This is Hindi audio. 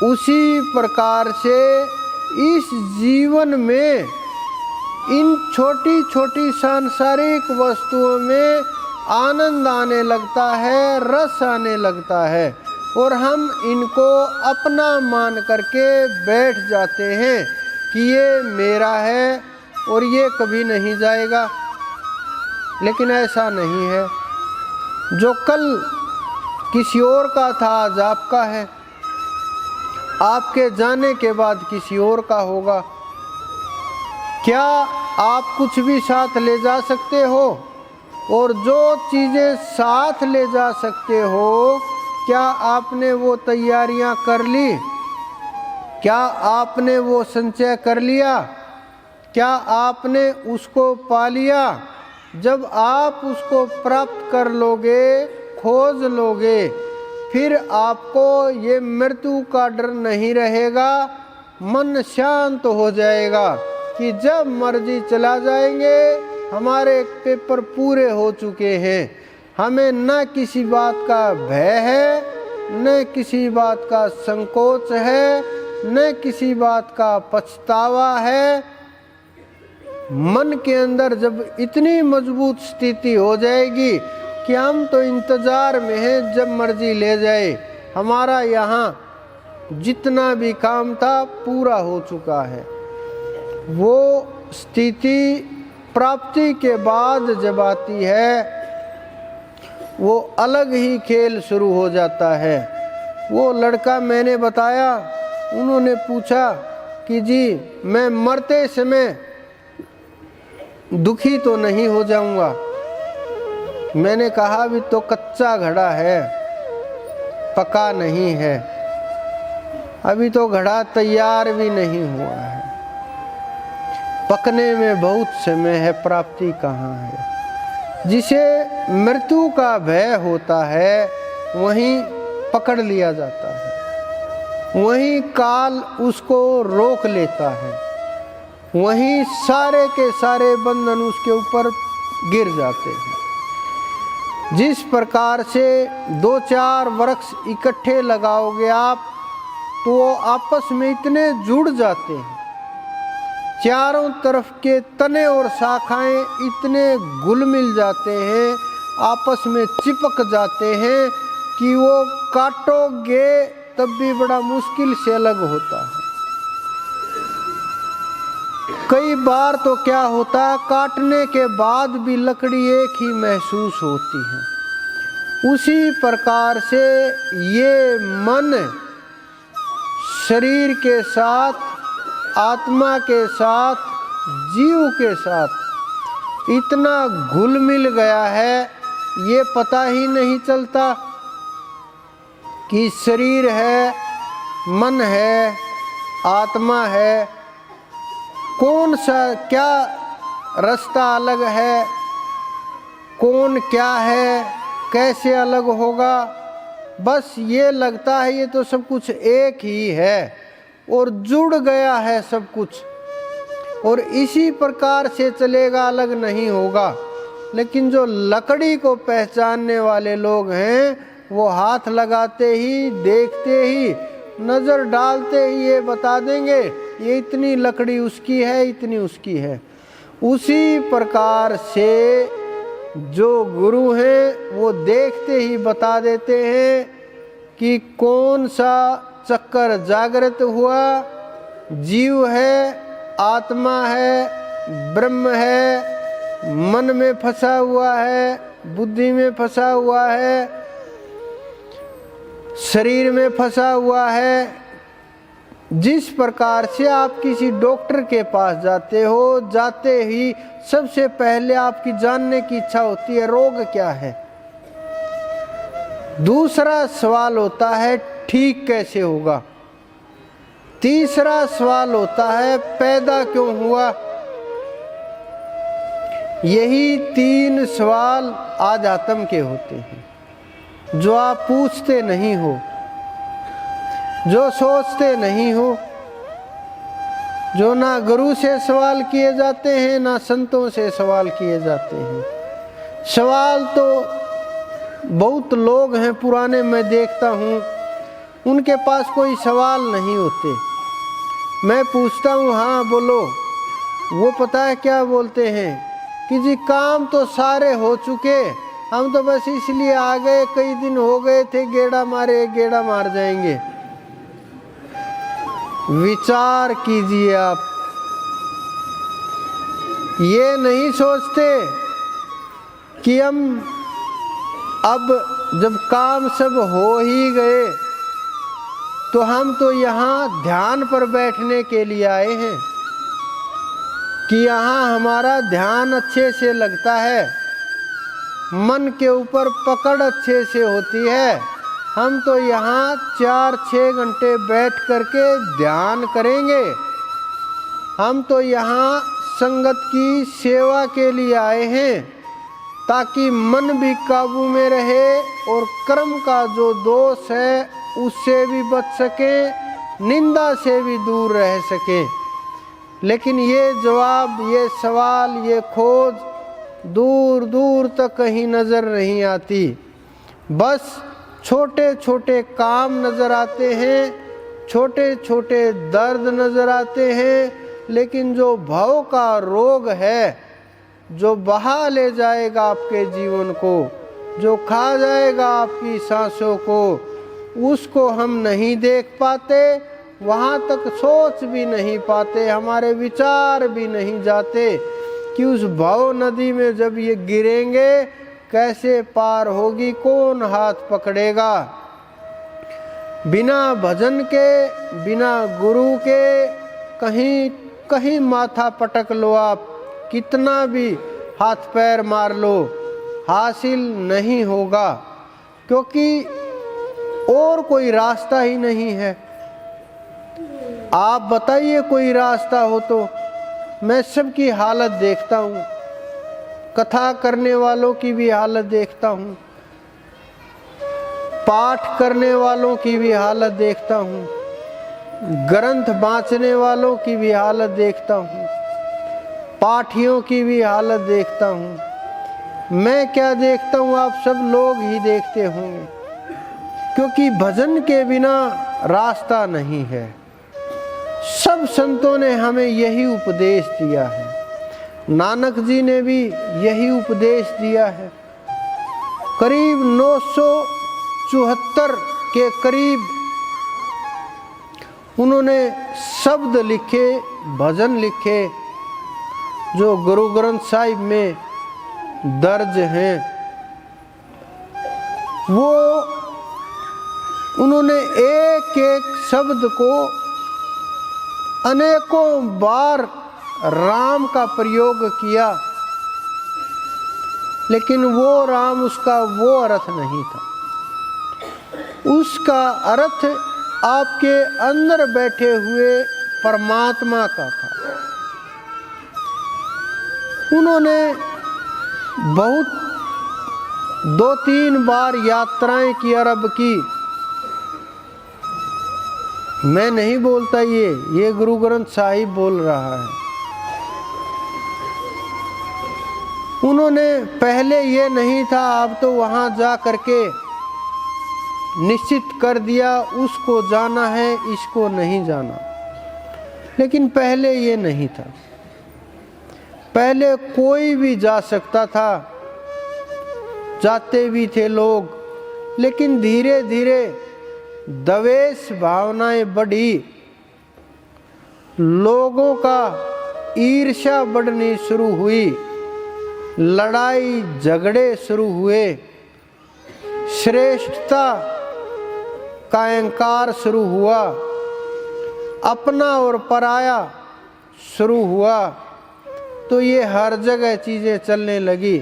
उसी प्रकार से इस जीवन में इन छोटी छोटी सांसारिक वस्तुओं में आनंद आने लगता है, रस आने लगता है, और हम इनको अपना मान करके बैठ जाते हैं कि ये मेरा है और ये कभी नहीं जाएगा। लेकिन ऐसा नहीं है। जो कल किसी और का था आज आपका है, आपके जाने के बाद किसी और का होगा। क्या आप कुछ भी साथ ले जा सकते हो? और जो चीज़ें साथ ले जा सकते हो, क्या आपने वो तैयारियां कर ली? क्या आपने वो संचय कर लिया? क्या आपने उसको पा लिया? जब आप उसको प्राप्त कर लोगे, खोज लोगे, फिर आपको ये मृत्यु का डर नहीं रहेगा। मन शांत हो जाएगा कि जब मर्जी चला जाएंगे, हमारे पेपर पूरे हो चुके हैं। हमें न किसी बात का भय है, न किसी बात का संकोच है, न किसी बात का पछतावा है। मन के अंदर जब इतनी मजबूत स्थिति हो जाएगी कि हम तो इंतजार में हैं, जब मर्जी ले जाए, हमारा यहाँ जितना भी काम था पूरा हो चुका है। वो स्थिति प्राप्ति के बाद जब आती है, वो अलग ही खेल शुरू हो जाता है। वो लड़का मैंने बताया, उन्होंने पूछा कि जी मैं मरते समय दुखी तो नहीं हो जाऊंगा। मैंने कहा अभी तो कच्चा घड़ा है, पका नहीं है, अभी तो घड़ा तैयार भी नहीं हुआ है, पकने में बहुत समय है, प्राप्ति कहाँ है। जिसे मृत्यु का भय होता है वहीं पकड़ लिया जाता है, वहीं काल उसको रोक लेता है, वहीं सारे के सारे बंधन उसके ऊपर गिर जाते हैं। जिस प्रकार से 2-4 वृक्ष इकट्ठे लगाओगे आप, तो वो आपस में इतने जुड़ जाते हैं, चारों तरफ के तने और शाखाएं इतने घुल मिल जाते हैं, आपस में चिपक जाते हैं कि वो काटोगे तब भी बड़ा मुश्किल से अलग होता है। कई बार तो क्या होता है, काटने के बाद भी लकड़ी एक ही महसूस होती है। उसी प्रकार से ये मन शरीर के साथ, आत्मा के साथ, जीव के साथ इतना घुल मिल गया है, ये पता ही नहीं चलता कि शरीर है, मन है, आत्मा है, कौन सा क्या रास्ता अलग है, कौन क्या है, कैसे अलग होगा। बस ये लगता है ये तो सब कुछ एक ही है और जुड़ गया है सब कुछ, और इसी प्रकार से चलेगा, अलग नहीं होगा। लेकिन जो लकड़ी को पहचानने वाले लोग हैं, वो हाथ लगाते ही, देखते ही, नज़र डालते ही ये बता देंगे ये इतनी लकड़ी उसकी है, इतनी उसकी है। उसी प्रकार से जो गुरु हैं वो देखते ही बता देते हैं कि कौन सा चक्कर जागृत हुआ, जीव है, आत्मा है, ब्रह्म है, मन में फंसा हुआ है, बुद्धि में फंसा हुआ है, शरीर में फंसा हुआ है। जिस प्रकार से आप किसी डॉक्टर के पास जाते हो, जाते ही सबसे पहले आपकी जानने की इच्छा होती है रोग क्या है। दूसरा सवाल होता है ठीक कैसे होगा। तीसरा सवाल होता है पैदा क्यों हुआ। यही 3 सवाल आज आत्म के होते हैं, जो आप पूछते नहीं हो, जो सोचते नहीं हो, जो ना गुरु से सवाल किए जाते हैं, ना संतों से सवाल किए जाते हैं। सवाल तो बहुत लोग हैं पुराने, मैं देखता हूँ उनके पास कोई सवाल नहीं होते। मैं पूछता हूँ हाँ बोलो, वो पता है क्या बोलते हैं कि जी काम तो सारे हो चुके, हम तो बस इसलिए आ गए, कई दिन हो गए थे, गेड़ा मारे, गेड़ा मार जाएंगे। विचार कीजिए आप, ये नहीं सोचते कि हम अब जब काम सब हो ही गए तो हम तो यहाँ ध्यान पर बैठने के लिए आए हैं, कि यहाँ हमारा ध्यान अच्छे से लगता है, मन के ऊपर पकड़ अच्छे से होती है, हम तो यहाँ 4-6 घंटे बैठ करके ध्यान करेंगे। हम तो यहाँ संगत की सेवा के लिए आए हैं ताकि मन भी काबू में रहे और कर्म का जो दोष है उससे भी बच सके, निंदा से भी दूर रह सके। लेकिन ये जवाब, ये सवाल, ये खोज दूर दूर तक कहीं नज़र नहीं आती। बस छोटे छोटे काम नज़र आते हैं, छोटे छोटे दर्द नज़र आते हैं, लेकिन जो भव का रोग है, जो बहा ले जाएगा आपके जीवन को, जो खा जाएगा आपकी सांसों को, उसको हम नहीं देख पाते, वहाँ तक सोच भी नहीं पाते, हमारे विचार भी नहीं जाते कि उस भव नदी में जब ये गिरेंगे कैसे पार होगी, कौन हाथ पकड़ेगा। बिना भजन के, बिना गुरु के कहीं कहीं माथा पटक लो आप, कितना भी हाथ पैर मार लो, हासिल नहीं होगा, क्योंकि और कोई रास्ता ही नहीं है। आप बताइए कोई रास्ता हो तो। मैं सबकी हालत देखता हूँ, कथा करने वालों की भी हालत देखता हूँ, पाठ करने वालों की भी हालत देखता हूँ, ग्रंथ बाँचने वालों की भी हालत देखता हूँ, पाठियों की भी हालत देखता हूँ। मैं क्या देखता हूँ, आप सब लोग ही देखते होंगे, क्योंकि भजन के बिना रास्ता नहीं है। सब संतों ने हमें यही उपदेश दिया है, नानक जी ने भी यही उपदेश दिया है। करीब 974 के करीब उन्होंने शब्द लिखे, भजन लिखे, जो गुरु ग्रंथ साहिब में दर्ज हैं। वो उन्होंने एक एक शब्द को अनेकों बार राम का प्रयोग किया, लेकिन वो राम, उसका वो अर्थ नहीं था। उसका अर्थ आपके अंदर बैठे हुए परमात्मा का था। उन्होंने बहुत 2-3 बार यात्राएं की, अरब की। मैं नहीं बोलता, ये गुरु ग्रंथ साहिब बोल रहा है। उन्होंने पहले ये नहीं था, आप तो वहाँ जा करके निश्चित कर दिया, उसको जाना है, इसको नहीं जाना। लेकिन पहले ये नहीं था, पहले कोई भी जा सकता था, जाते भी थे लोग। लेकिन धीरे धीरे द्वेष भावनाएं बढ़ी, लोगों का ईर्ष्या बढ़नी शुरू हुई, लड़ाई झगड़े शुरू हुए, श्रेष्ठता का अहंकार शुरू हुआ, अपना और पराया शुरू हुआ। तो ये हर जगह चीज़ें चलने लगी।